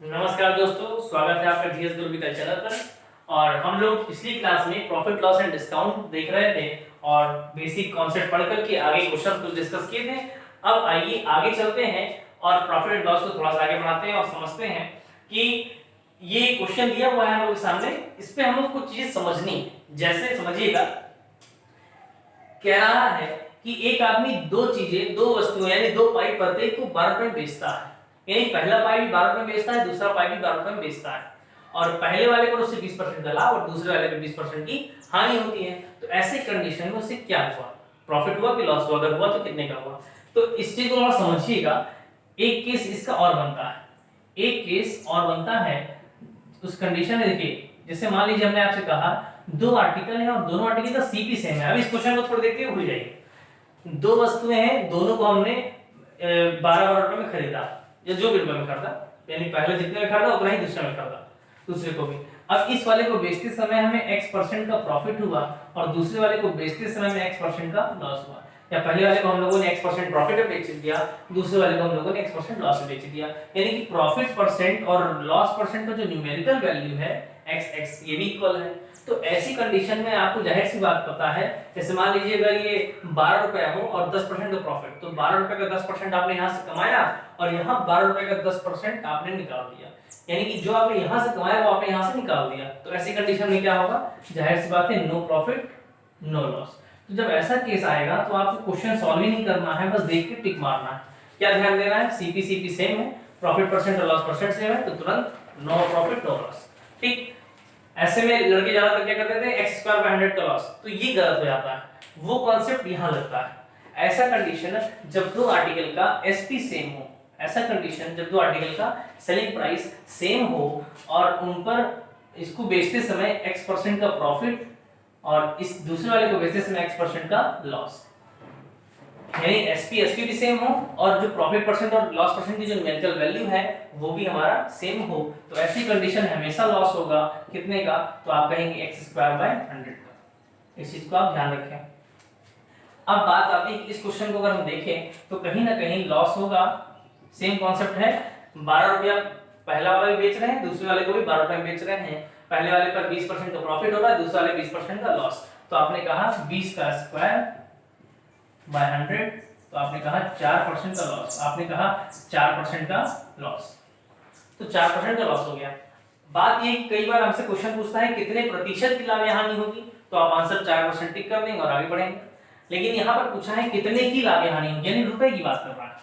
नमस्कार दोस्तों, स्वागत है आपका जीएस गुरु विद्या चैनल पर। और हम लोग पिछली क्लास में प्रॉफिट लॉस एंड डिस्काउंट देख रहे थे और बेसिक कॉन्सेप्ट पढ़ करके आगे क्वेश्चन कुछ डिस्कस किए थे। अब आइए आगे चलते हैं और प्रॉफिट एंड लॉस को थोड़ा सा आगे बढ़ाते हैं और समझते हैं कि ये क्वेश्चन दिया हुआ है हम लोग के सामने, इस पे हम लोग कुछ चीज समझनी है। जैसे समझिएगा, कह रहा है कि एक आदमी दो चीजें, दो वस्तुएं यानी दो पाइप प्रत्येक को 12 रुपए में बेचता है। यानी पहला पाइप भी 12 रुपए में बेचता है, दूसरा पाइप भी 12 रुपए में बेचता है, और पहले वाले पर उससे 20% का लाभ और दूसरे वाले पर 20% की हानि होती है। तो ऐसे कंडीशन में उससे क्या हुआ, प्रॉफिट हुआ कि लॉस हुआ, अगर हुआ तो कितने का हुआ। तो इस चीज को थोड़ा समझिएगा। एक केस इसका और बनता है, एक केस और बनता है उस कंडीशन में। देखिए, जैसे मान लीजिए हमने आपसे कहा दो आर्टिकल है और दोनों आर्टिकल का सीपी सेम है। अब इस क्वेश्चन को थोड़ी देर के भूल जाइए। दो वस्तुएं हैं, दोनों को हमने 12 रुपए में खरीदा या जो भी रुपए में खरीदा, यानी पहले जितने में खरीदा उतना ही दूसरे में खरीदा, दूसरे को भी। अब इस वाले को बेचते समय हमें x% का प्रॉफिट हुआ और दूसरे वाले को बेचते समय हमें x% का लॉस हुआ। या पहले वाले को हम लोगों ने x% प्रॉफिट में बेच दिया, दूसरे वाले को हम लोगों ने x% लॉस में बेच दिया। यानी कि प्रॉफिट परसेंट और लॉस परसेंट का जो न्यूमेरिकल वैल्यू है x ये भी इक्वल है। तो ऐसी कंडीशन में आपको जाहिर सी बात पता है, जैसे मान लीजिए अगर ये 12 रुपए हो और 10% का प्रॉफिट, तो 12 रुपए का 10% आपने यहाँ से कमाया और यहाँ 12 रुपए का 10% आपने निकाल दिया। यानी कि जो आपने यहाँ से कमाया वो आपने यहाँ से निकाल दिया। तो ऐसी कंडीशन में क्या होगा, जाहिर सी बात है नो प्रॉफिट नो लॉस। तो जब ऐसा केस आएगा तो आपको क्वेश्चन सॉल्व ही नहीं करना है, बस देख के टिक मारना है। क्या ध्यान देना है, सीपी सेम है, प्रॉफिट परसेंट और लॉस परसेंट सेम है, तो तुरंत नो प्रॉफिट नो लॉस। ठीक, ऐसे में लड़के ज्यादातर क्या करते थे, x स्क्वायर बाय 100 का लॉस, तो ये गलत हो जाता है। वो कॉन्सेप्ट यहां लगता है। ऐसा कंडीशन है जब दो आर्टिकल का एसपी सेम हो, ऐसा कंडीशन जब दो आर्टिकल का सेलिंग प्राइस सेम हो और उन पर इसको बेचते समय x% का प्रॉफिट और इस दूसरे वाले को बेचते समय x% का लॉस, यानी एसपी भी सेम हो और जो प्रॉफिट परसेंट और लॉस परसेंट की जो न्यूमेरिकल वैल्यू है वो भी हमारा सेम हो, तो ऐसी कंडीशन हमेशा लॉस होगा। कितने का, तो आप कहेंगे x स्क्वायर बाय 100 का। इस चीज को आप ध्यान रखें। अब बात आती है कि इस क्वेश्चन को अगर हम देखें तो कहीं ना कहीं लॉस होगा। सेम कॉन्सेप्ट है, 12 रुपया पहला वाला भी बेच रहे हैं, दूसरे वाले को भी 12 रुपए में बेच रहे हैं। पहले वाले पर 20% का प्रॉफिट हो रहा है, दूसरे वाले 20% का लॉस। तो आपने कहा 20 का स्क्वायर बाय 100, तो आपने कहा 4% का लॉस, आपने कहा 4% का लॉस, तो 4% का लॉस हो गया। बात ये कई बार हमसे क्वेश्चन पूछता है कितने प्रतिशत की लाभ हानि होगी, तो आप आंसर 4% टिक कर देंगे और आगे बढ़ेंगे। लेकिन यहाँ पर पूछा है कितने की लाभ हानि होगी, यानी रुपए की बात कर रहा है।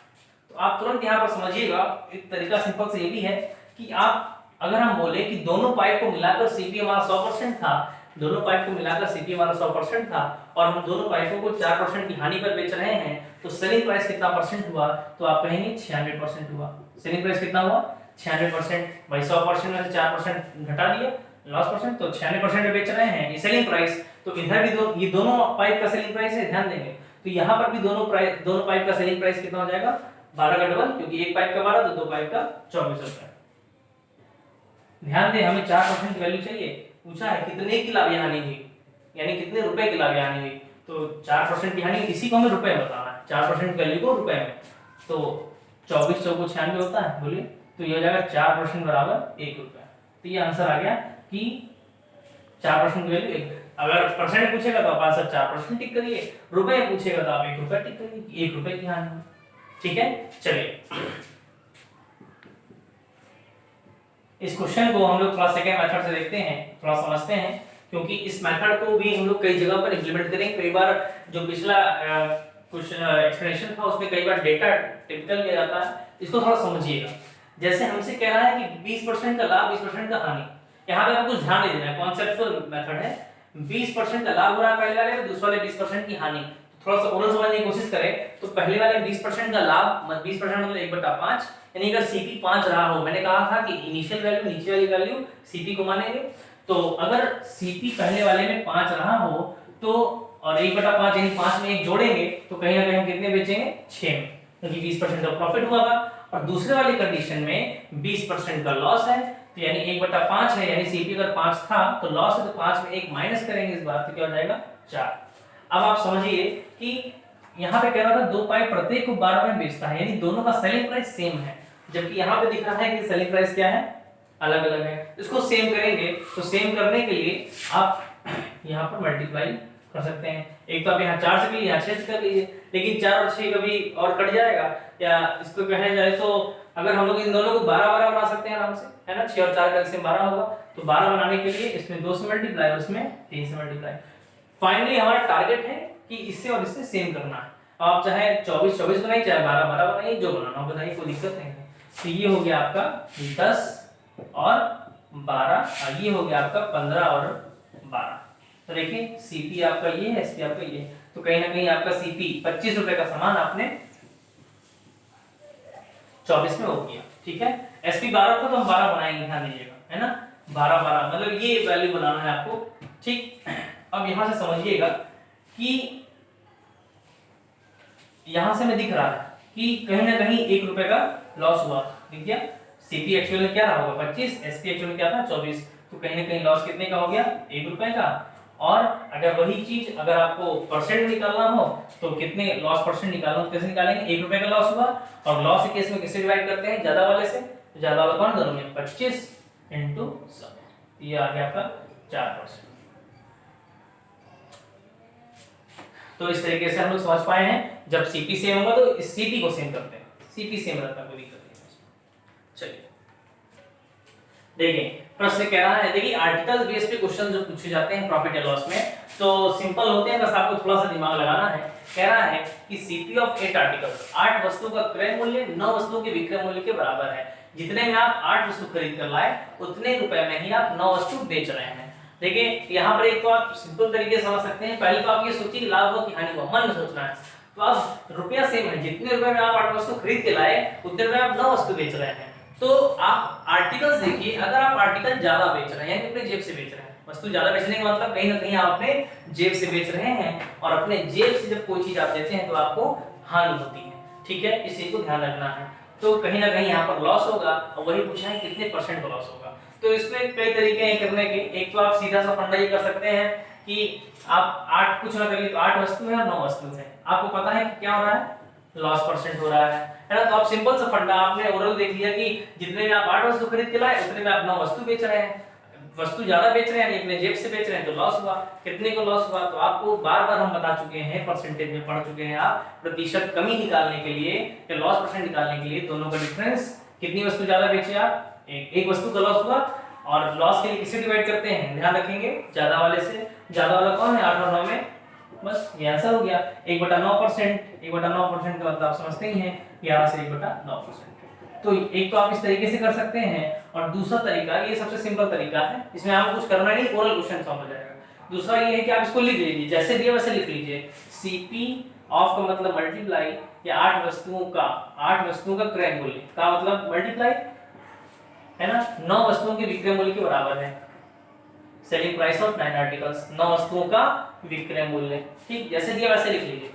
तो आप तुरंत यहाँ पर समझिएगा, एक तरीका सिंपल से ये भी है कि आप अगर हम बोले कि दोनों पाइप को मिलाकर सीपी हमारा 100% था, दोनों पाइप को मिलाकर सीपी हमारा 100% था और हम दोनों पाइपों को 4% की हानि पर बेच रहे हैं, तो सेलिंग प्राइस कितना परसेंट हुआ, तो आप कहेंगे 96% हुआ। सेलिंग प्राइस कितना हुआ, 96%। भाई 100% में से 4% घटा दिया लॉस परसेंट, तो 96% में बेच रहे हैं ये सेलिंग प्राइस। तो इधर भी ये दोनों पाइप का सेलिंग प्राइस है, ध्यान देंगे। तो यहाँ पर भी दोनों पाइप का सेलिंग प्राइस कितना हो जाएगा, 12 का डबल, क्योंकि एक पाइप का 12 तो दो पाइप का 24 रुपए। ध्यान दें, हमें 4% की वैल्यू चाहिए। पूछा है कितने की लाभ हानि हुई, यानी कितने रुपए की लाभ हानि हुई, तो 4% की हानि, इसी को हमें रुपए में बताना है। 4% वैल्यू को रुपए में, तो 24 चौको 96 होता है, बोलिए, तो ये हो जाएगा 4% बराबर 1 रुपया। तो ये आंसर आ गया कि 4% की वैल्यू 1। अगर परसेंट पूछेगा तो आप आंसर 4% टिक करिए, रुपए पूछेगा तो आप 1 रुपया टिक करिए, 1 रुपए की हानि। ठीक है, चलिए इस क्वेश्चन को हम लोग थोड़ा सेकंड मेथड से देखते हैं, थोड़ा समझते हैं, क्योंकि इस मेथड को भी हम लोग कई जगह पर इंप्लीमेंट करेंगे। कई बार जो पिछला कुछ एक्सप्लेनेशन था उसमें कई बार डेटा टिपिकल लिया जाता है, इसको थोड़ा समझिएगा। जैसे हमसे कह रहा है कि 20% का लाभ 20% का हानि, यहाँ पे आपको कुछ ध्यान नहीं देना है, कॉन्सेप्चुअल मेथड है। 20% का लाभ हो रहा है पहले वाले में, दूसरे वाले 20% की हानि। थोड़ा सा और समझने की कोशिश करें तो पहले वाले 20% का लाभ, 20% मतलब 1/5, यानी अगर सीपी 5 रहा हो, मैंने कहा था कि इनिशियल वैल्यू नीचे वाली वैल्यू सीपी को मानेंगे। तो अगर सीपी पहले वाले में 5 रहा हो तो, और 1/5 यानी 5 में 1 जोड़ेंगे तो कहीं ना कहीं हम कितने बेचेंगे, 6 में, क्योंकि 20% का प्रॉफिट हुआ था। और दूसरे वाली कंडीशन में 20% का लॉस है, तो यानी 1/5 है, यानी सीपी अगर 5 था तो लॉस है, तो 5 में 1 माइनस करेंगे इस बार, तो क्या हो जाएगा 4। अब आप समझिए कि यहाँ पे कह रहा था दो पाइप प्रत्येक को 12 रुपए में बेचता है, यानी दोनों का सेलिंग प्राइस सेम है। जबकि यहाँ पे दिख रहा है कि सेलिंग प्राइस क्या है, अलग अलग है। इसको सेम करेंगे तो सेम करने के लिए आप यहाँ पर मल्टीप्लाई कर सकते हैं। एक तो आप यहाँ 4 से कर लीजिए, यहाँ 6 से कर लीजिए, लेकिन 4 और 6 कभी और कट जाएगा, या इसको कहा जाए तो अगर हम लोग इन दोनों को 12 12 बना सकते हैं आराम से, है ना। 6 और 4 का इसमें 12 होगा, तो 12 बनाने के लिए इसमें 2 से मल्टीप्लाई और इसमें 3 से मल्टीप्लाई। फाइनली हमारा टारगेट है कि इससे और इससे सेम करना है। आप चाहे 24 24 बनाइए, चाहे 12 12 बनाइए, जो बनाना हो बनाइए, कोई दिक्कत नहीं है। तो ये हो गया आपका 10 और 12, और ये हो गया आपका 15 और 12। तो देखिए सीपी आपका ये है, एसपी आपका ये है। तो कहीं ना कहीं आपका सीपी 25 रुपए का सामान आपने 24 में हो गया, ठीक है। एसपी 12 था तो हम 12 बनाएंगे, ध्यान दीजिएगा, है ना। 12 12 मतलब ये वैल्यू बनाना है आपको, ठीक। अब यहां से समझिएगा कि यहां से में दिख रहा है कि कहीं ना कहीं 1 रुपए का लॉस हुआ, दिख गया। सीपी एक्चुअल में क्या रहा होगा 25, एसपी एक्चुअल में क्या था 24, तो कहीं ना कहीं लॉस कितने का हो गया 1 रुपए का। और अगर वही चीज अगर आपको परसेंट निकालना हो तो कितने लॉस परसेंट निकालना हो, कैसे निकालेंगे, 1 रुपए का लॉस हुआ, और लॉस के केस में किससे डिवाइड करते हैं, ज्यादा वाले से। तो ज्यादा वाला कौन, दोनों में 25 into 100, ये आ गया आपका 4%। तो इस तरीके से हम लोग समझ पाए हैं, जब सीपी सेम होगा तो इस सीपी को सेम करते हैं, सीपी सेम रहता है, कोई दिक्कत नहीं। चलिए देखिए प्रश्न कह रहा है, देखिए आर्टिकल बेस पे क्वेश्चन जो पूछे जाते हैं प्रॉफिट एंड लॉस में तो सिंपल होते हैं, बस आपको थोड़ा सा दिमाग लगाना है। कह रहा है कि सीपी ऑफ 8 आर्टिकल्स, 8 वस्तुओं का क्रय मूल्य 9 वस्तुओं के विक्रय मूल्य के बराबर है। जितने में आप 8 वस्तु खरीद कर लाए उतने रुपए में ही आप 9 वस्तु बेच रहे हैं। देखिए यहाँ पर एक तो आप सिंपल तरीके से समझ सकते हैं, पहले तो आप ये सोचिए कि लाभ हो कि हानि हो, मन में सोचना है। तो अब रुपया सेम है, जितने रुपए में आप 8 वस्तु खरीद के लाए उतने में आप 9 वस्तु बेच रहे हैं। तो आप आर्टिकल्स देखिए, अगर आप आर्टिकल ज्यादा बेच रहे हैं यानी अपने जेब से बेच रहे हैं, वस्तु ज्यादा बेचने का मतलब कहीं ना कहीं आप अपने जेब से बेच रहे हैं, और अपने जेब से जब कोई चीज आप देते हैं तो आपको हानि होती है, ठीक है। इस चीज को ध्यान रखना है। तो कहीं ना कहीं यहाँ पर लॉस होगा, और वही पूछा है कितने परसेंट का लॉस होगा। तो इसमें कई तरीके हैं करने के। एक तो आप सीधा सा फंडा ये कर सकते हैं कि आप 8 कुछ ना करिए, तो 8 वस्तु है और 9 वस्तु है, आपको पता है कि क्या हो रहा है, लॉस परसेंट हो रहा है ना। तो आप सिंपल सा फंडा, आपने ओरल देख लिया कि जितने में आप 8 वस्तु खरीद के लाए उतने में आप 9 वस्तु बेच रहे हैं, वस्तु ज्यादा बेच रहे हैं यानी अपने जेब से बेच रहे हैं, तो लॉस हुआ। कितने को लॉस हुआ, तो आपको बार बार हम बता चुके हैं, परसेंटेज में पढ़ चुके हैं आप, प्रतिशत कमी निकालने के लिए या लॉस परसेंट निकालने के लिए दोनों का डिफरेंस, कितनी वस्तु ज्यादा बेचे आप, एक वस्तु का लॉस हुआ, और लॉस के लिए किससे डिवाइड करते हैं, ध्यान रखेंगे ज्यादा वाले से। ज्यादा वाला कौन है, 8 और 9 में, बस ये आंसर हो गया 1/9%। 1/9% का मतलब आप समझते ही हैं 11 से 1/9%। तो एक तो आप इस तरीके से कर सकते हैं, और दूसरा तरीका, ये सबसे सिंपल तरीका है, इसमें आपको कुछ करना नहीं, ओरल क्वेश्चन सॉल्व हो जाएगा। दूसरा ये है कि आप इसको लिख लीजिए, जैसे दिया वैसे लिख लीजिए। सीपी ऑफ का मतलब मल्टीप्लाई, या 8 वस्तुओं का क्रय मूल्य का मतलब मल्टीप्लाई, है ना, 9 वस्तुओं के विक्रय मूल्य के बराबर है। सेलिंग प्राइस ऑफ 9 आर्टिकल्स, 9 वस्तुओं का विक्रय मूल्य, ठीक, जैसे दिया वैसे लिख लीजिए,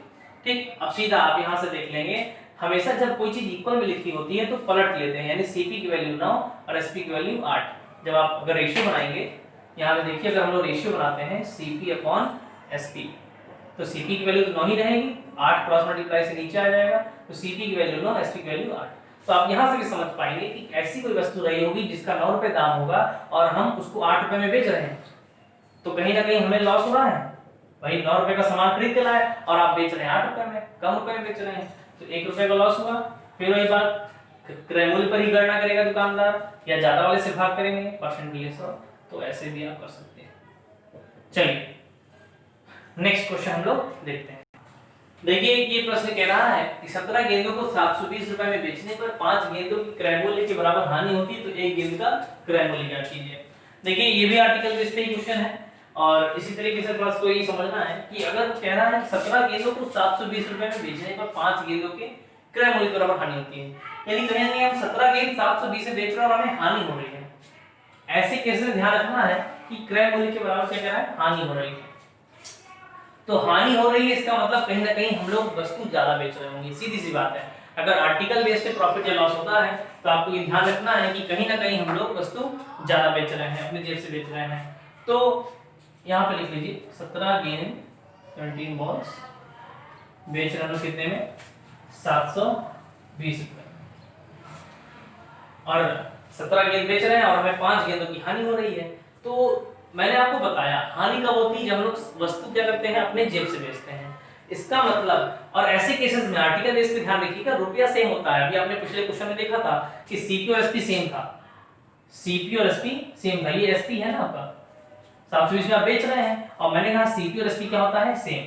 ठीक। अब सीधा आप यहां से देख लेंगे, हमेशा जब कोई चीज इक्वल में लिखी होती है तो पलट लेते हैं, यानी सीपी की वैल्यू 9 और एसपी की वैल्यू 8। जब आप अगर रेशियो बनाएंगे, यहां पे देखिए अगर हम लोग रेशियो बनाते हैं सीपी अपॉन एसपी, तो सीपी की वैल्यू तो 9 ही रहेगी, 8 क्रॉस मल्टीप्लाई से नीचे आ जाएगा, तो सीपी की वैल्यू 9, एसपी की वैल्यू 8। तो आप यहां से भी समझ पाएंगे कि ऐसी कोई वस्तु रही होगी जिसका 9 रुपए दाम होगा और हम उसको 8 रुपए में बेच रहे हैं, तो कहीं ना कहीं हमें लॉस हो रहा है। वही 9 रुपए का सामान खरीद के लाए और आप बेच रहे हैं 8 रुपए में, कम रुपए में बेच रहे हैं, तो 1 रुपए का लॉस हुआ। फिर वही बात, क्रय मूल्य पर ही गणना करेगा दुकानदार, या ज्यादा वाले से भाग करेंगे परसेंट के लिए, तो ऐसे भी आप कर सकते हैं। चलिए नेक्स्ट क्वेश्चन हम लोग देखते हैं। देखिए ये प्रश्न कह रहा है कि 17 गेंदों को 720 रुपए में बेचने पर 5 गेंदों की क्रय मूल्य के बराबर हानि होती है, तो एक गेंद का क्रय मूल्य क्या कीजिए। देखिए ये भी आर्टिकल बेस पे ही क्वेश्चन है, और इसी तरीके से बस को ये समझना है कि अगर कह रहा है 17 गेंदों को 720 रुपए में बेचने पर 5 गेंदों के क्रय मूल्य के बराबर हानि होती है, यानी कहीं ना कहीं हम 17 गेंद 720 से बेच रहे हैं और हमें हानि हो रही है। ऐसे केस में ध्यान रखना है कि क्रय मूल्य के बराबर क्या कह रहा है, हानि हो रही है। तो हानि हो रही है इसका मतलब कहीं ना कहीं हम लोग वस्तु ज्यादा बेच रहे होंगे, सीधी सी बात है। अगर आर्टिकल बेस पे प्रॉफिट या लॉस होता है तो आपको ये ध्यान रखना है कि कहीं ना कहीं हम लोग वस्तु ज्यादा बेच रहे हैं, अपने जेब से बेच रहे हैं। तो यहाँ पे लिख लीजिए 17 गेंद 17 बॉल्स बेच रहे हैं कितने में, 720 रुपए। और 17 गेंद बेच रहे हैं और हमें 5 गेंदों की हानि हो रही है। तो मैंने आपको बताया हानि कब होती है, जब हम लोग वस्तु क्या करते हैं, अपने जेब से बेचते हैं। इसका मतलब, और ऐसे केसेस में आर्टिकल बेस पे ध्यान रखिएगा, रुपया सेम होता है। अभी आपने पिछले क्वेश्चन में देखा था कि सीपी और एसपी सेम था, सीपी और एसपी सेम था। ये एसपी है ना आपका, 720 में आप बेच रहे हैं, और मैंने कहा सीपी और एसपी क्या होता है, सेम।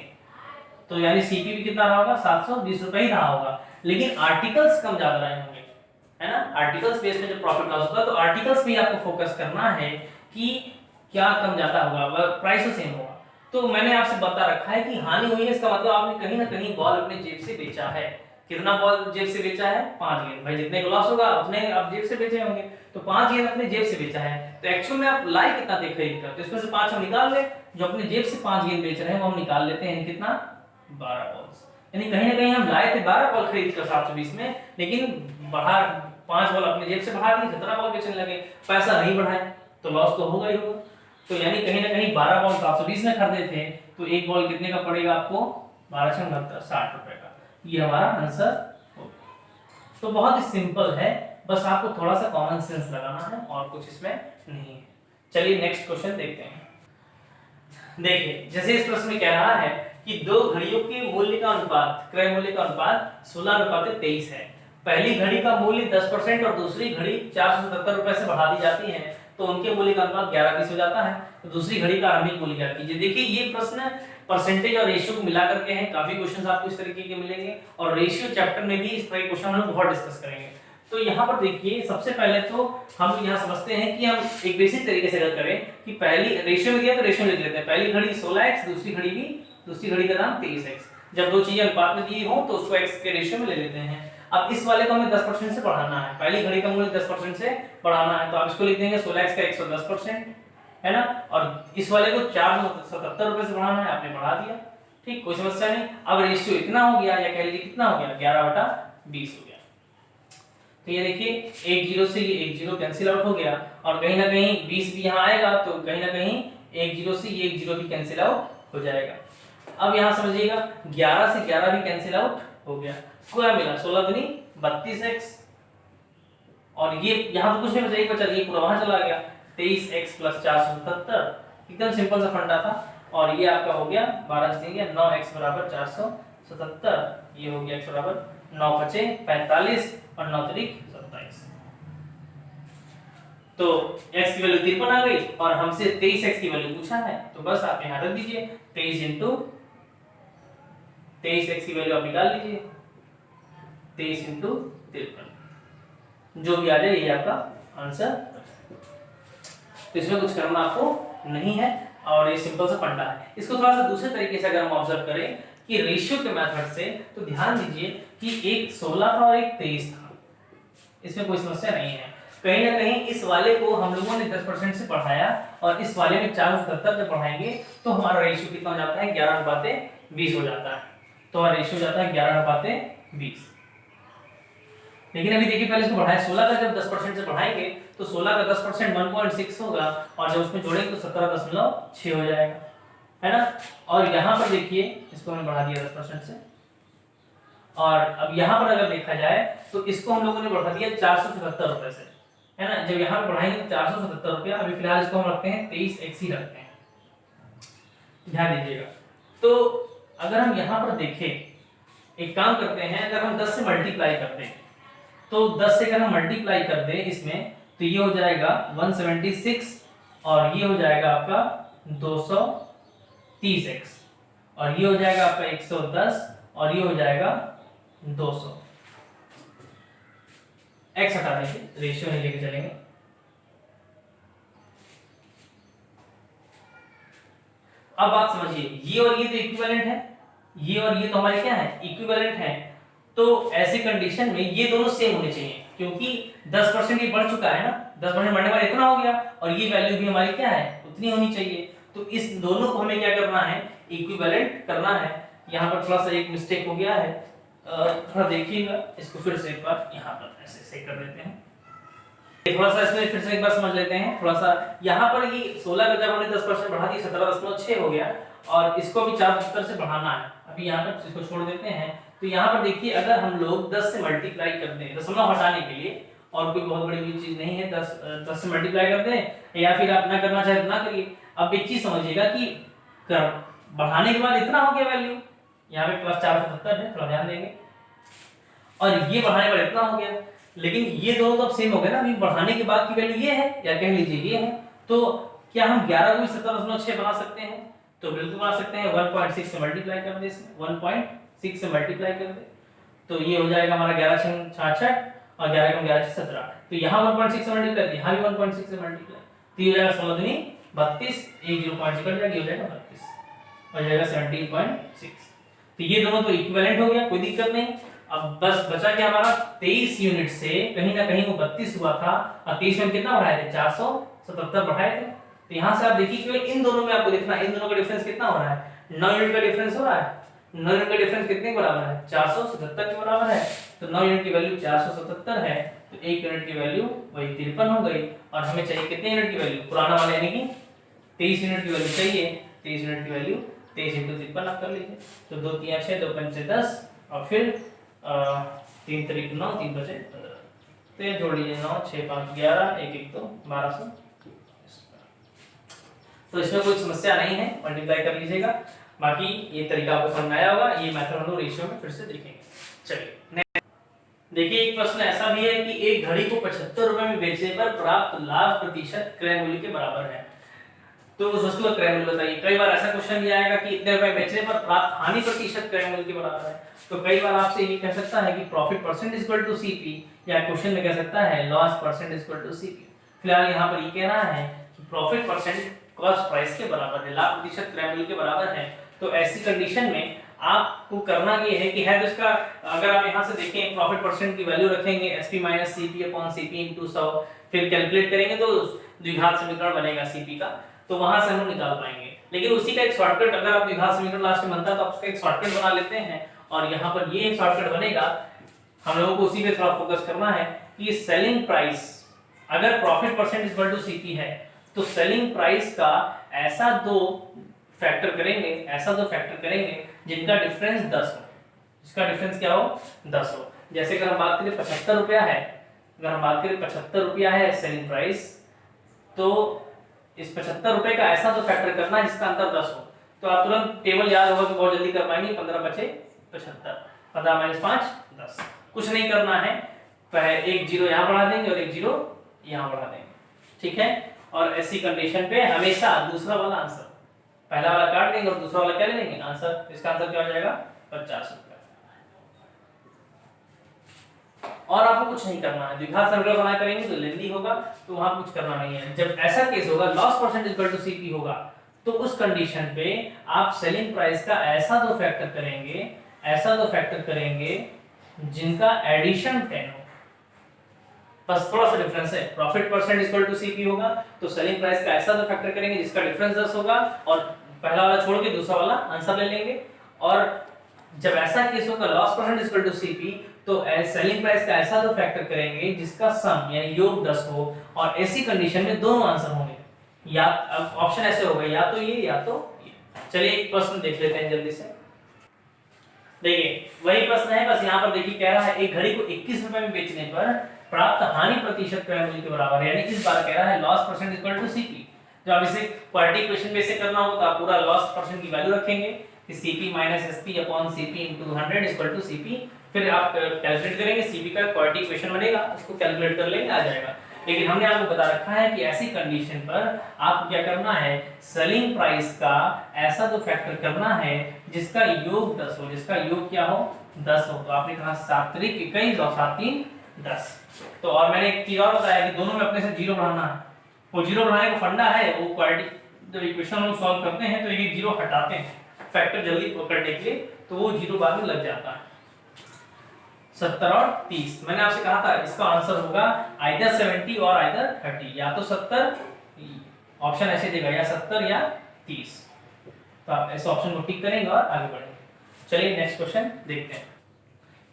तो यानी सीपी भी कितना रहा होगा, 720 रुपए ही रहा होगा। लेकिन आर्टिकल्स कम ज्यादा रहे होंगे, है ना। आर्टिकल्स बेस में जो प्रॉफिट लॉस होगा, तो आर्टिकल्स में आपको फोकस करना है कि क्या कम ज्यादा होगा, प्राइस तो सेम होगा। तो मैंने आपसे बता रखा है कि हानि हुई है, इसका मतलब आपने कहीं ना कहीं बॉल अपने जेब से बेचा है। कितना बॉल जेब से बेचा है, 5 गेंद। भाई जितने को लॉस होगा उतने आप जेब से बेचे होंगे, तो 5 गेंद अपने जेब से बेचा है। तो एक्चुअल में आप लाई कितना दे खरीद कर, तो इसमें से 5 हम निकाल ले, जो अपने जेब से 5 गेंद बेच रहे हैं वो हम निकाल लेते हैं, कितना, 12 बॉल्स। यानी कहीं ना कहीं हम लाए थे 12 बॉल खरीद कर 720 में, लेकिन बढ़ा 5 बॉल अपने जेब से बढ़ा दिए, 17 बॉल बेचने लगे, पैसा नहीं बढ़ाया तो लॉस तो होगा ही होगा। तो यानी कहीं ना कहीं 12 बॉल 720 में खरीदे थे, तो एक बॉल कितने का पड़ेगा आपको, 12 60 रुपए का। ये हमारा आंसर होगा। तो बहुत ही सिंपल है, बस आपको थोड़ा सा कॉमन सेंस लगाना है और कुछ इसमें नहीं है। चलिए नेक्स्ट क्वेश्चन देखते हैं। देखिए जैसे इस प्रश्न में कह रहा है कि दो घड़ियों के मूल्य का अनुपात, क्रय मूल्य का अनुपात 16:23 है। पहली घड़ी का मूल्य 10% और दूसरी घड़ी 477 रुपए से बढ़ा दी जाती है, तो उनके मूल्य का अनुपात 11:20 हो जाता है। तो दूसरी घड़ी का आरंभिक मूल्य ज्ञात कीजिए। देखिए ये प्रश्न परसेंटेज और रेशियो को मिला करके हैं, काफी क्वेश्चंस आपको इस तरीके के मिलेंगे, और रेशियो चैप्टर में भी इस तरह के क्वेश्चन हम लोग बहुत डिस्कस करेंगे। तो यहाँ पर देखिए सबसे पहले तो हम यहाँ समझते हैं कि हम एक बेसिक तरीके से अगर करें कि पहली रेशियो में दिया तो रेशियो लिख लेते हैं, पहली घड़ी 16x, दूसरी घड़ी का दाम 23x। जब दो चीजें अनुपात में दी हो तो उसको x के रेशियो में ले लेते हैं। अब इस वाले को हमें 10% से बढ़ाना है, पहली घड़ी का मूल्य 10% से बढ़ाना है, तो आप इसको लिख देंगे 16x का 110%, है ना। और इस वाले को 477 रुपए से बढ़ाना है, आपने बढ़ा दिया, ठीक, कोई समस्या नहीं। अब रेशियो इतना हो गया, या कह लीजिए कितना हो गया, 11/20 हो गया। तो ये देखिए एक जीरो से ये एक जीरो कैंसिल आउट हो गया, और कहीं ना कहीं 20 भी यहाँ आएगा, तो कहीं ना कहीं एक जीरो से ये एक जीरो भी कैंसिल आउट हो जाएगा। अब यहाँ समझिएगा 11 से 11 भी कैंसिल आउट हो गया, क्या मिला, 16 दूनी 32x, और ये यहाँ तो कुछ नहीं बचा, एक बचा, ये पूरा वहां चला गया, 23x + 477, एकदम सिंपल सा फंडा था। और ये आपका हो गया 12 से गया 9x = 477, ये हो गया x = 9 × 5 = 45 और 9 × 3 = 27। तो x की वैल्यू 53 आ गई, और हमसे 23x की वैल्यू पूछा है, तो बस आप यहाँ रख दीजिए, 23 × 23x की वैल्यू आप निकाल लीजिए, 23 × 53, जो भी आ जाए ये आपका आंसर। तो इसमें कुछ करना आपको नहीं है, और ये सिंपल सा फंडा है। इसको थोड़ा सा दूसरे तरीके से अगर हम ऑब्जर्व करें कि रेशियो के मेथड से, तो ध्यान दीजिए कि एक 16 था और एक 23 था, इसमें कोई समस्या नहीं है। कहीं ना कहीं इस वाले को हम लोगों ने 10% से बढ़ाया, और इस वाले में 477 जब बढ़ाएंगे तो हमारा रेशियो कितना हो जाता है, 11/20 हो जाता है। तो हमारा रेशियो हो जाता है 11/20। लेकिन अभी देखिए पहले इसको बढ़ाया 16 का, जब 10% से बढ़ाएंगे तो 16 का 10% 1.6 होगा, और जब उसमें जोड़ेंगे तो 17.6 हो जाएगा, है ना। और यहाँ पर देखिए इसको हमने बढ़ा दिया 10% से, और अब यहाँ पर अगर देखा जाए तो इसको हम लोगों ने बढ़ा दिया 477 रुपए से, है ना। जब यहाँ पर बढ़ाएंगे तो 477 रुपया, अभी फिलहाल इसको हम रखते हैं 23x ही रखते हैं, ध्यान दीजिएगा। तो अगर हम यहाँ पर देखें, एक काम करते हैं, अगर हम 10 से मल्टीप्लाई करते हैं, तो 10 से अगर हम मल्टीप्लाई कर दें इसमें, तो ये हो जाएगा 176, और ये हो जाएगा आपका 230x, और ये हो जाएगा आपका 110, और ये हो जाएगा 200। x हटा देंगे, रेशियो नहीं लेके चलेंगे। अब बात समझिए, ये और ये तो इक्विवेलेंट है, ये और ये तो हमारे क्या है, इक्विवेलेंट है। तो ऐसी कंडीशन में ये दोनों सेम होने चाहिए, क्योंकि 10% ये बढ़ चुका है ना, 10% बढ़ने पर इतना हो गया, और ये वैल्यू भी हमारी क्या है, उतनी होनी चाहिए। तो इस दोनों को हमें क्या करना है, इक्विवेलेंट करना है। यहाँ पर थोड़ा सा एक मिस्टेक हो गया है, थोड़ा देखिएगा इसको फिर से एक बार, यहाँ पर ऐसे सही कर देते हैं, थोड़ा सा इसमें फिर से एक बार समझ लेते हैं। थोड़ा सा यहाँ पर ये 16 का जब हमने 10% बढ़ा दी 17.6 हो गया, और इसको भी 470 से बढ़ाना है। अभी यहाँ पर इसको छोड़ देते हैं। तो यहाँ पर देखिए अगर हम लोग 10 से मल्टीप्लाई कर दें दशमलव हटाने के लिए, और कोई बहुत बड़ी चीज नहीं है, 10 से मल्टीप्लाई कर दें या फिर आप ना करना चाहे तो ना करिए। अब एक चीज समझिएगा कि बढ़ाने के बाद इतना हो गया वैल्यू, यहाँ पे प्लस 470 है, थोड़ा ध्यान देंगे, और ये बढ़ाने पर इतना हो गया, लेकिन ये दोनों तो अब सेम हो गए ना, अभी बढ़ाने के बाद की वैल्यू ये है या कह लीजिए ये है, तो क्या हम 11 को भी 17.6 बना सकते हैं? तो बिल्कुल बना सकते हैं। 1.6 से मल्टीप्लाई कर दे, इसमें 1.6 से मल्टीप्लाई कर दे तो ये हो जाएगा हमारा 11 6 66 और 11 का 11 17, तो यहाँ 1.6 से मल्टीप्लाई, यहाँ भी 1.6 से मल्टीप्लाई, तो ये हो जाएगा 16 दूनी 32, एक 0 पॉइंट कट जाएगा, ये हो जाएगा 32, हो जाएगा 17.6। तो ये दोनों तो इक्विवेलेंट हो गया, कोई दिक्कत नहीं। अब बस बचा क्या हमारा 23 यूनिट से कहीं ना कहीं वो 32 हुआ था, और 23 में कितना बढ़ाए थे? 477 बढ़ाए थे। तो यहाँ से आप देखिए केवल इन दोनों में आपको देखना, इन दोनों का डिफरेंस कितना हो रहा है? 9 यूनिट का डिफरेंस हो रहा है। 9 यूनिट का डिफरेंस कितने के बराबर है? 477 के बराबर है। तो 9 यूनिट की वैल्यू 477 है, तो 1 यूनिट की वैल्यू वही 53 हो गई, और हमें चाहिए कितने यूनिट की वैल्यू? पुराना वाला यानी कि 23 यूनिट की वैल्यू चाहिए। 23 यूनिट की वैल्यू 23 × 53 आप कर लीजिए, तो 2 3 6 2 5 10 और फिर 3 3 9 3 5 15, तो ये जोड़ लीजिए 9 6 5 11 1 1 2 1200। तो इसमें कोई समस्या नहीं है, मल्टीप्लाई कर लीजिएगा। बाकी ये तरीका आपको समझ आया होगा, ये मेथड हम लोग रेशियो में फिर से देखेंगे। चलिए देखिए, एक प्रश्न ऐसा भी है कि एक घड़ी को 75 रुपए में बेचने पर प्राप्त लाभ प्रतिशत क्रय मूल्य के बराबर है, तो उस वस्तु का क्रय मूल्य बताइए। कई बार ऐसा क्वेश्चन भी आएगा कि इतने रुपए बेचने पर प्राप्त हानि प्रतिशत क्रय मूल्य के बराबर है, तो कई बार आपसे ये कह सकता है कि profit percent equal to CP, या क्वेश्चन में कह सकता है loss percent equal to CP. फिलहाल यहाँ पर ये कह रहा है कि प्रॉफिट परसेंट कॉस्ट प्राइस के बराबर है, लाभ प्रतिशत क्रय मूल्य के बराबर है। तो ऐसी कंडीशन में आपको करना ये है कि है तो इसका, अगर आप यहाँ से देखें प्रॉफिट परसेंट की वैल्यू रखेंगे SP - CP/CP × 100, फिर कैलकुलेट करेंगे तो द्विघात समीकरण बनेगा CP का, तो वहां से हम निकाल पाएंगे। लेकिन उसी का एक शॉर्टकट, अगर आप द्विघात समीकरण लास्ट में बनता है तो आप उसका एक शॉर्टकट बना लेते हैं, और यहाँ पर ये शॉर्टकट बनेगा। हम लोगों को उसी पे थोड़ा फोकस करना है कि सेलिंग प्राइस, अगर profit percent equal to CP है तो सेलिंग प्राइस का ऐसा दो फैक्टर करेंगे जिनका डिफरेंस 10 हो, इसका डिफरेंस क्या हो? 10 हो। जैसे अगर हम बात करें 75 रुपया है, अगर हम बात करें 75 रुपया है सेलिंग प्राइस, तो इस 75 रुपए का ऐसा तो फैक्टर करना है जिसका अंतर 10 हो। तो आप तुरंत टेबल याद होगा तो बहुत जल्दी कर पाएंगे। 15 बचे 75, 15 - 5 10, कुछ नहीं करना है, पहले एक जीरो यहाँ बढ़ा देंगे और एक जीरो यहाँ बढ़ा देंगे, ठीक है। और ऐसी कंडीशन पे हमेशा दूसरा वाला आंसर, पहला वाला काट देंगे और दूसरा वाला क्या ले लेंगे आंसर। इसका आंसर क्या हो जाएगा? 50 रुपए। और आपको कुछ नहीं करना है, द्विघात समीकरण बना करेंगे तो लेंदी होगा, तो वहां कुछ करना नहीं है। जब ऐसा केस होगा loss percent equal to CP होगा, तो उस कंडीशन पे आप सेलिंग प्राइस का ऐसा दो फैक्टर करेंगे जिनका एडिशन 10 हो। बस थोड़ा सा डिफरेंस है, profit percent equal to CP होगा तो सेलिंग प्राइस का ऐसा दो फैक्टर करेंगे जिसका डिफरेंस 10 होगा, और पहला वाला छोड़ के दूसरा वाला आंसर ले लेंगे। और जब ऐसा केस होगा loss percent equal to CP, तो सेलिंग प्राइस का ऐसा दो फैक्टर करेंगे जिसका सम यानी योग 10 हो, और ऐसी कंडीशन में दोनों आंसर होंगे। या अब ऑप्शन ऐसे होगा, या तो ये या तो ये। चलिए एक प्रश्न देख लेते हैं जल्दी से। देखिए वही प्रश्न है, बस यहाँ पर देखिए कह रहा है एक घड़ी को 21 रुपए में बेचने पर प्राप्त हानि प्रतिशत क्रय मूल्य के बराबर है, यानी इस बार कह रहा है loss percent equal to CP. जब आप इसे क्वाड्रेटिक इक्वेशन में से करना हो तो आप पूरा लॉस परसेंट की वैल्यू रखेंगे कि CP - SP/CP × 100 equal to CP, फिर आप कैलकुलेट करेंगे, CP का क्वाड्रेटिक इक्वेशन बनेगा, उसको कैलकुलेट कर लेंगे, आ जाएगा। लेकिन हमने आपको बता रखा है कि ऐसी कंडीशन पर आपको क्या करना है, सेलिंग प्राइस का ऐसा तो फैक्टर करना है जिसका योग 10 हो, जिसका योग क्या हो 10 हो। तो आपने कहा 7 3 21 और 7 3 10। तो और मैंने एक चीज और बताया कि दोनों में अपने से जीरो बढ़ाना है, वो जीरो बढ़ाने का फंडा है, वो क्वाड्रेटिक जब इक्वेशन हम सॉल्व करते हैं तो एक जीरो हटाते हैं फैक्टर जल्दी पकड़ने के लिए, तो वो जीरो बाद में लग जाता है। 70 और 30, मैंने आपसे कहा था इसका आंसर होगा आइदर 70 और आइदर 30, या तो 70, ऑप्शन ऐसे देगा या 70 या 30। तो आप ऐसे ऑप्शन को टिक करेंगे और आगे बढ़ेंगे। चलिए नेक्स्ट क्वेश्चन देखते हैं।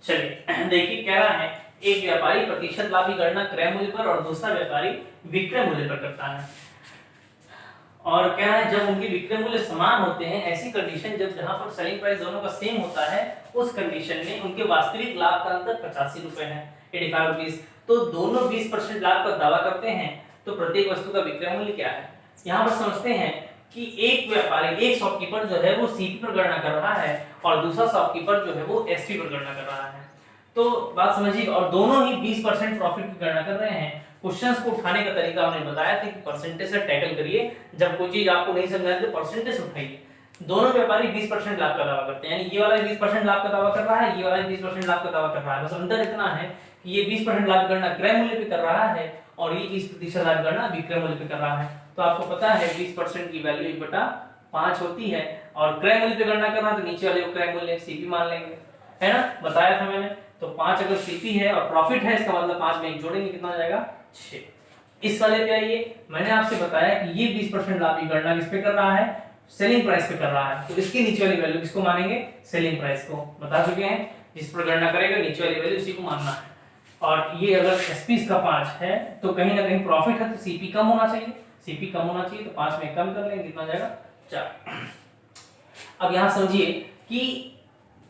चलिए देखिए कह रहा है एक व्यापारी प्रतिशत लाभ की गणना क्रय मूल्य पर और दूसरा व्यापारी विक्रय मूल्य पर करता है, और क्या है जब उनके विक्रय मूल्य समान होते हैं, ऐसी कंडीशन जब जहां पर सेलिंग प्राइस दोनों का सेम होता है, उस कंडीशन में उनके वास्तविक लाभ का अंतर 85 रुपए है, 85 रुपीस। तो दोनों 20% लाभ का दावा करते हैं, तो प्रत्येक वस्तु का विक्रय मूल्य क्या है। यहाँ पर समझते हैं कि एक व्यापारी, एक शॉपकीपर जो है वो सीपी पर गणना कर रहा है और दूसरा शॉपकीपर जो है वो एसपी पर गणना कर रहा है। तो बात समझिए, और दोनों ही 20% प्रॉफिट की गणना कर रहे हैं। क्वेश्चंस को उठाने का तरीका हमने बताया था कि परसेंटेज से टैकल करिए, जब कोई चीज आपको नहीं समझ आए तो परसेंटेज उठाइए। दोनों व्यापारी 20% लाभ का दावा करते हैं, यानी ये वाला 20% लाभ का दावा कर रहा है, ये वाला 20% लाभ का दावा कर रहा है। बस अंतर इतना है कि ये 20% लाभ की गणना क्रय मूल्य पे कर रहा है और ये 20% लाभ की गणना विक्रय मूल्य पे कर रहा है। तो आपको पता है 20% की वैल्यू 1/5 होती है और क्रय मूल्य पे गणना करना तो नीचे वाले को क्रय मूल्य सीपी मान लेंगे, है ना, बताया था मैंने। तो 5 अगर सीपी है और प्रॉफिट है, इसका मतलब 5 में 1 जोड़ेंगे कितना हो जाएगा 6। इस वाले पे आइए, मैंने आपसे बताया कि ये 20% लाभ की गणना किस पे कर रहा है, सेलिंग प्राइस पे कर रहा है, तो इसकी नीचे वाली वैल्यू किसको मानेंगे, सेलिंग प्राइस को। बता चुके हैं, जिस पर गणना करेगा नीचे वाली वैल्यू उसी को मानना है। और ये अगर एसपी इसका 5 है तो कहीं ना कहीं प्रॉफिट है तो सीपी कम होना चाहिए, सीपी कम होना चाहिए, तो 5 में कम कर लेंगे कितना जाएगा 4। अब यहां समझिए कि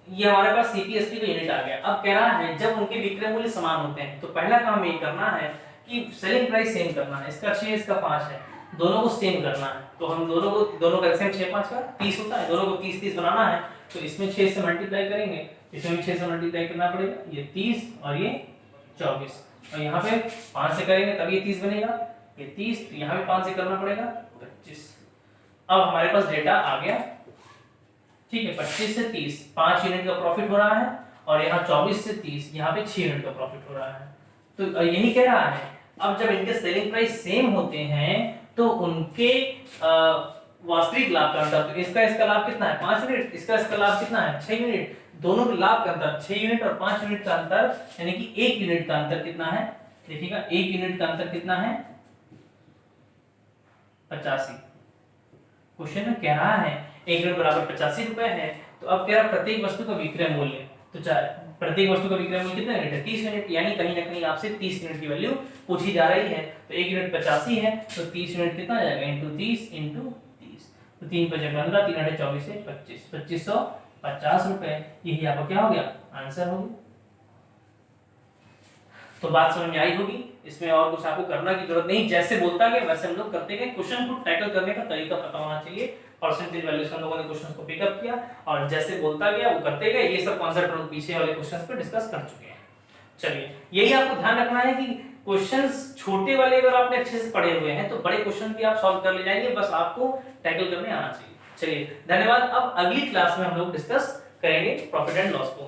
ये हमारे पास सीपीएसपी का यूनिट आ गया। अब कह रहा है जब उनके विक्रय मूल्य समान होते हैं तो पहला काम ये करना है कि सेलिंग प्राइस सेम करना है। इसका 6 इसका 5 है, दोनों को सेम करना है। तो हम दोनों का सेम 6 5 का 30 होता है, दोनों को 30 30 बनाना है। तो इसमें 6 से मल्टीप्लाई करेंगे, इसमें भी 6 से मल्टीप्लाई करना पड़ेगा, ये 30 और ये 24, और यहाँ पे 5 से करेंगे तब ये 30 बनेगा, ये 30, तो यहाँ पे 5 से करना पड़ेगा 25। अब हमारे पास डेटा आ गया, ठीक है। 25 से 30 5 यूनिट का प्रॉफिट हो रहा है और यहाँ 24 से 30 यहाँ पे 6 यूनिट का प्रॉफिट हो रहा है। तो यही कह रहा है अब जब इनके सेलिंग प्राइस सेम होते हैं तो उनके वास्तविक लाभ का अंतर, तो इसका लाभ कितना है 5 यूनिट, इसका लाभ कितना है 6 यूनिट, दोनों के लाभ का अंतर 6 यूनिट और 5 यूनिट का अंतर, यानी कि 1 यूनिट का अंतर कितना है, देखिएगा 1 यूनिट का अंतर कितना है 85। क्वेश्चन में कह रहा है 1 यूनिट बराबर 85 रुपए है। तो अब कह रहा प्रत्येक वस्तु का विक्रय मूल्य, तो प्रत्येक वस्तु का विक्रय मूल्य कितना यूनिट है 30 यूनिट, यानी कहीं ना कहीं आपसे 30 यूनिट की वैल्यू पूछी जा रही है। तो 1 यूनिट 85 है तो 30 यूनिट कितना आ जाएगा इंटू 30 इंटू 30, तो 3 5 15, 3 8 24 से 25, 2550 रुपए, यही आपका क्या हो गया आंसर हो गया। तो बात समझ में आई होगी, इसमें और कुछ आपको करना की जरूरत नहीं, जैसे बोलता गया वैसे हम लोग करते गए। क्वेश्चन को टैकल करने का तरीका पता होना चाहिए। परसेंटेज वैल्यूज हम लोगों ने क्वेश्चंस को पिकअप किया और जैसे बोलता गया वो करते गए। ये सब कॉन्सेप्ट हम लोग पीछे वाले क्वेश्चंस पे डिस्कस कर चुके हैं। चलिए, यही आपको ध्यान रखना है कि क्वेश्चंस छोटे वाले अगर आपने अच्छे से पढ़े हुए हैं तो बड़े क्वेश्चन भी आप सॉल्व कर ले जाएंगे, बस आपको टैकल करने आना चाहिए। चलिए, धन्यवाद। अब अगली क्लास में हम लोग डिस्कस करेंगे प्रॉफिट एंड लॉस को।